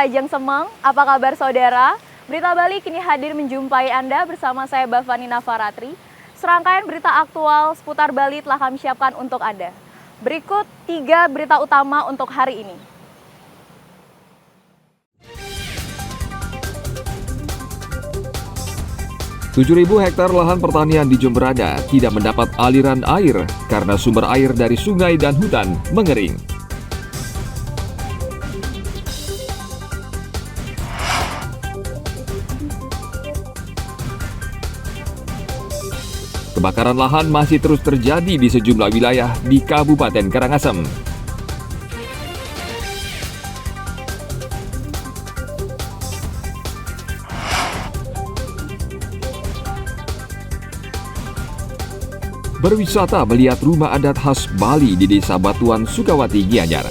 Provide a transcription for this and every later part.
Rajang Semeng, apa kabar saudara? Berita Bali kini hadir menjumpai Anda bersama saya Bavani Nafaratri. Serangkaian berita aktual seputar Bali telah kami siapkan untuk Anda. Berikut 3 berita utama untuk hari ini. Ribu hektar lahan pertanian di Jemberana tidak mendapat aliran air karena sumber air dari sungai dan hutan mengering. Kebakaran lahan masih terus terjadi di sejumlah wilayah di Kabupaten Karangasem. Berwisata melihat rumah adat khas Bali di Desa Batuan, Sukawati, Gianyar.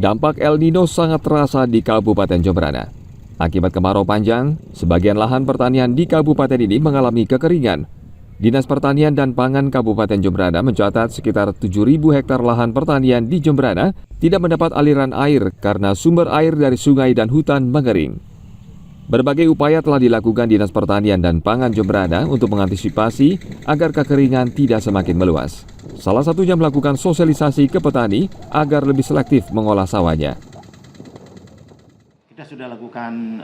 Dampak El Nino sangat terasa di Kabupaten Jemberana. Akibat kemarau panjang, sebagian lahan pertanian di kabupaten ini mengalami kekeringan. Dinas Pertanian dan Pangan Kabupaten Jemberana mencatat sekitar 7.000 hektar lahan pertanian di Jemberana tidak mendapat aliran air karena sumber air dari sungai dan hutan mengering. Berbagai upaya telah dilakukan Dinas Pertanian dan Pangan Jemberana untuk mengantisipasi agar kekeringan tidak semakin meluas. Salah satunya melakukan sosialisasi ke petani agar lebih selektif mengolah sawahnya. Kita sudah lakukan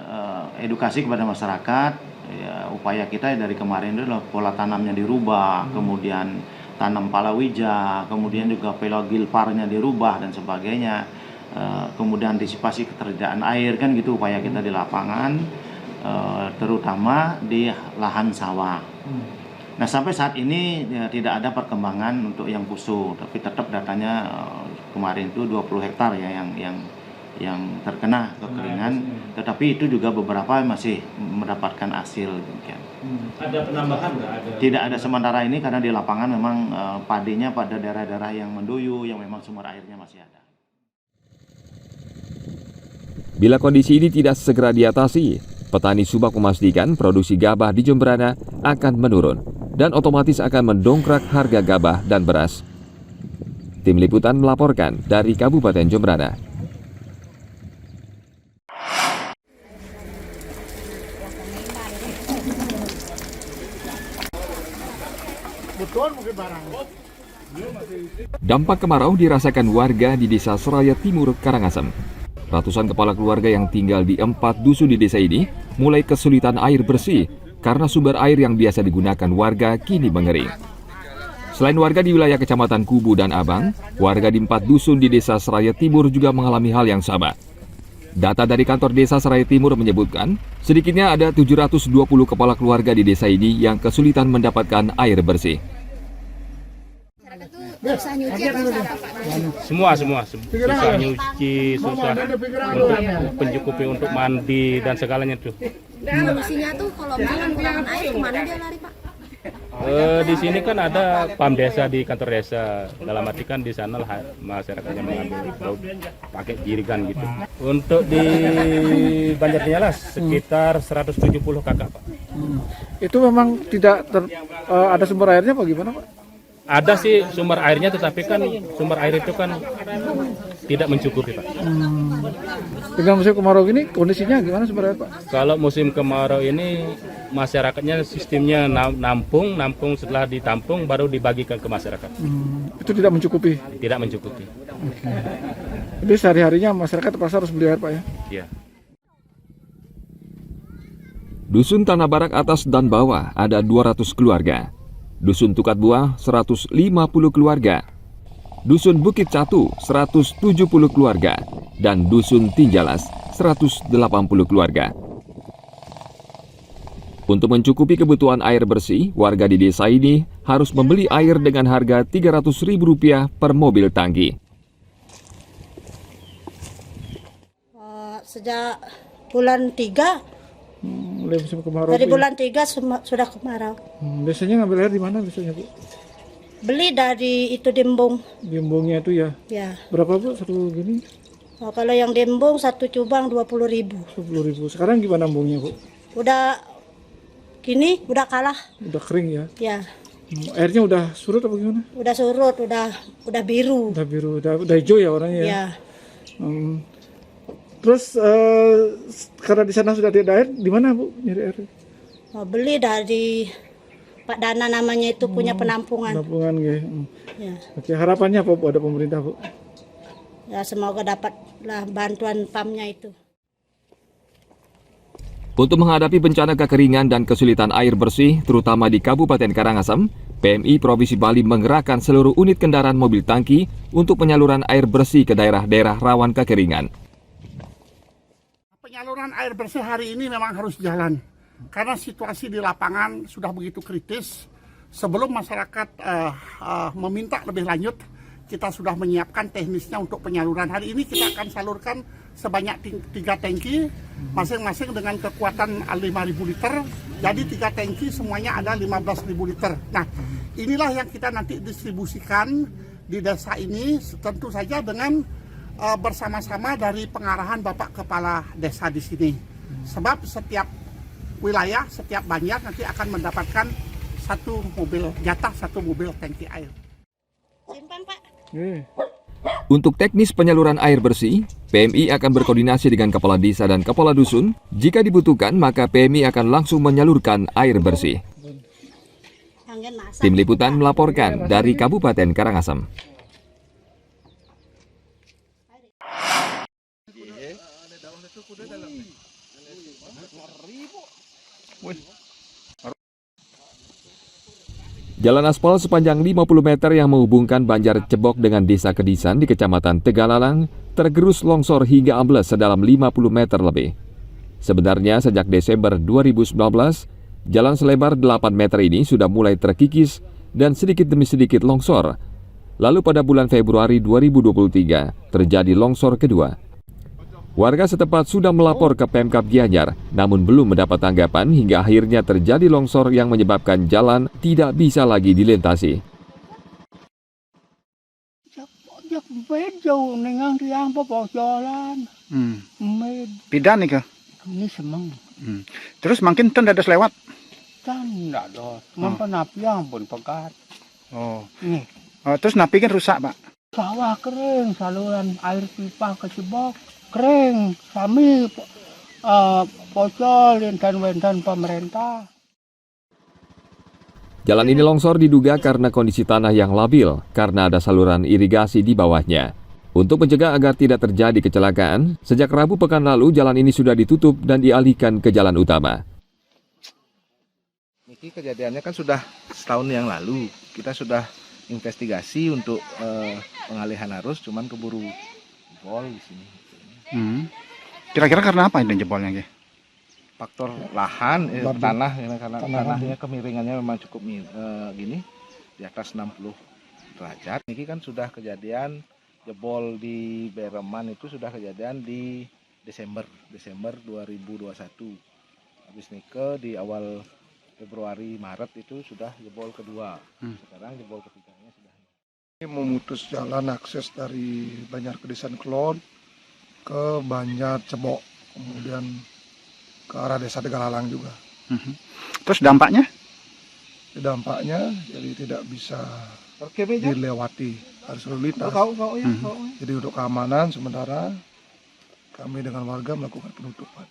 edukasi kepada masyarakat. Ya, upaya kita dari kemarin itu adalah pola tanamnya dirubah, kemudian tanam palawija, kemudian juga pelagilparnya dirubah dan sebagainya. Kemudian antisipasi ketersediaan air kan gitu upaya kita di lapangan, terutama di lahan sawah. Nah sampai saat ini ya, tidak ada perkembangan untuk yang pusuh, tapi tetap datanya kemarin itu 20 hektar ya yang terkena kekeringan, tetapi itu juga beberapa masih mendapatkan hasil demikian. Ada penambahan nggak? Tidak ada sementara ini karena di lapangan memang padinya pada daerah-daerah yang menduyu yang memang sumber airnya masih ada. Bila kondisi ini tidak segera diatasi, petani Subak memastikan produksi gabah di Jemberana akan menurun dan otomatis akan mendongkrak harga gabah dan beras. Tim Liputan melaporkan dari Kabupaten Jemberana. Dampak kemarau dirasakan warga di Desa Seraya Timur, Karangasem. Ratusan kepala keluarga yang tinggal di 4 dusun di desa ini mulai kesulitan air bersih karena sumber air yang biasa digunakan warga kini mengering. Selain warga di wilayah Kecamatan Kubu dan Abang, warga di 4 dusun di Desa Seraya Timur juga mengalami hal yang sama. Data dari kantor Desa Seraya Timur menyebutkan, sedikitnya ada 720 kepala keluarga di desa ini yang kesulitan mendapatkan air bersih. Susah nyuci atau susah apa, Pak? Semua susah nyuci, susah untuk mencukupi untuk mandi dan segalanya tuh. Solusinya tuh kalau misalkan kekurangan air kemana dia lari, Pak? Di sini kan ada PAM desa di kantor desa, dalam arti kan di sana lah masyarakatnya mengambil laut pakai jirigan gitu. Untuk di Banjarnyalas sekitar 170 kakak, Pak. Itu memang tidak ada sumber airnya apa gimana, Pak? Ada sih sumber airnya, tetapi kan sumber air itu kan tidak mencukupi, Pak. Dengan musim kemarau ini kondisinya gimana sumber air, Pak? Kalau musim kemarau ini masyarakatnya sistemnya nampung setelah ditampung baru dibagikan ke masyarakat. Itu tidak mencukupi? Tidak mencukupi. Oke. Jadi sehari-harinya masyarakat terpaksa harus beli air, Pak ya? Iya. Dusun Tanah Barak Atas dan Bawah ada 200 keluarga. Dusun Tukat Buah 150 keluarga. Dusun Bukit Catu 170 keluarga. Dan Dusun Tinjalas 180 keluarga. Untuk mencukupi kebutuhan air bersih, warga di desa ini harus membeli air dengan harga Rp300.000 per mobil tangki. Sejak bulan 3 Mulai musim kemarau. Dari tuh ya. bulan 3 sudah kemarau. Biasanya ngambil air di mana biasanya Bu? Beli dari itu Dembong. Bimbungnya itu ya. Ya. Berapa Bu satu gini? Oh, kalau yang Dembong satu cubang 20.000. 10.000. Sekarang gimana embungnya Bu? Udah gini, udah kalah. Udah kering ya. Ya. Airnya udah surut apa gimana? Udah surut, udah biru. Udah biru, udah hijau ya warnanya ya. Ya. Hmm. Terus karena di sana sudah tidak ada air, di mana Bu nyari air? Mau beli dari Pak Dana namanya itu punya penampungan. Penampungan ya. Ya. Oke, harapannya apa Bu ada pemerintah Bu? Ya semoga dapatlah bantuan PAM-nya itu. Untuk menghadapi bencana kekeringan dan kesulitan air bersih, terutama di Kabupaten Karangasem, PMI Provinsi Bali menggerakkan seluruh unit kendaraan mobil tangki untuk penyaluran air bersih ke daerah-daerah rawan kekeringan. Penyaluran air bersih hari ini memang harus jalan, karena situasi di lapangan sudah begitu kritis. Sebelum masyarakat meminta lebih lanjut, kita sudah menyiapkan teknisnya untuk penyaluran. Hari ini kita akan salurkan sebanyak 3 tangki, masing-masing dengan kekuatan 5.000 liter. Jadi 3 tangki semuanya ada 15.000 liter. Nah, inilah yang kita nanti distribusikan di desa ini, tentu saja dengan bersama-sama dari pengarahan Bapak Kepala Desa di sini. Sebab setiap wilayah, setiap banjar nanti akan mendapatkan jatah satu mobil tangki air. Simpan Pak. Untuk teknis penyaluran air bersih, PMI akan berkoordinasi dengan kepala desa dan kepala dusun. Jika dibutuhkan, maka PMI akan langsung menyalurkan air bersih. Tim Liputan melaporkan dari Kabupaten Karangasem. Jalan aspal sepanjang 50 meter yang menghubungkan Banjar Cebok dengan Desa Kedisan di Kecamatan Tegalalang tergerus longsor hingga ambles sedalam 50 meter lebih. Sebenarnya sejak Desember 2019, jalan selebar 8 meter ini sudah mulai terkikis dan sedikit demi sedikit longsor. Lalu pada bulan Februari 2023 terjadi longsor kedua. Warga setempat sudah melapor ke Pemkab Gianyar, namun belum mendapat tanggapan hingga akhirnya terjadi longsor yang menyebabkan jalan tidak bisa lagi dilintasi. Beda nih ke? Ini semang. Terus makin ten ada lewat. Kan enggak ada. Cuma penapi yang pun pekat. Oh. Nih, Terus napi kan rusak Pak. sawah kering, saluran air pipa ke Cebok kering. Kami pocol dan pemerintah. Jalan ini longsor diduga karena kondisi tanah yang labil karena ada saluran irigasi di bawahnya. Untuk mencegah agar tidak terjadi kecelakaan, sejak Rabu pekan lalu jalan ini sudah ditutup dan dialihkan ke jalan utama. Ini kejadiannya kan sudah setahun yang lalu. Kita sudah investigasi untuk pengalihan arus, cuman keburu jebol di sini. Kira-kira karena apa ini jebolnya? Faktor lahan, tanah, karena tanahnya kemiringannya memang cukup gini, di atas 60 derajat. Ini kan sudah kejadian jebol di Bereman, itu sudah kejadian di Desember 2021. Habis nikah di awal Februari Maret itu sudah jebol kedua. Sekarang jebol ketiganya sudah. Ini memutus jalan akses dari Banjar Kedisan Klon ke Banjar Cebok, kemudian ke arah Desa Tegalalang juga. Terus dampaknya? Dampaknya jadi tidak bisa dilewati arus lalu lintas. Jadi untuk keamanan sementara kami dengan warga melakukan penutupan.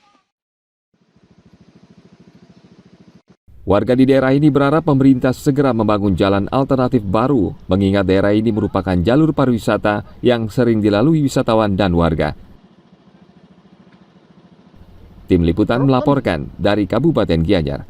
Warga di daerah ini berharap pemerintah segera membangun jalan alternatif baru, mengingat daerah ini merupakan jalur pariwisata yang sering dilalui wisatawan dan warga. Tim Liputan melaporkan dari Kabupaten Gianyar.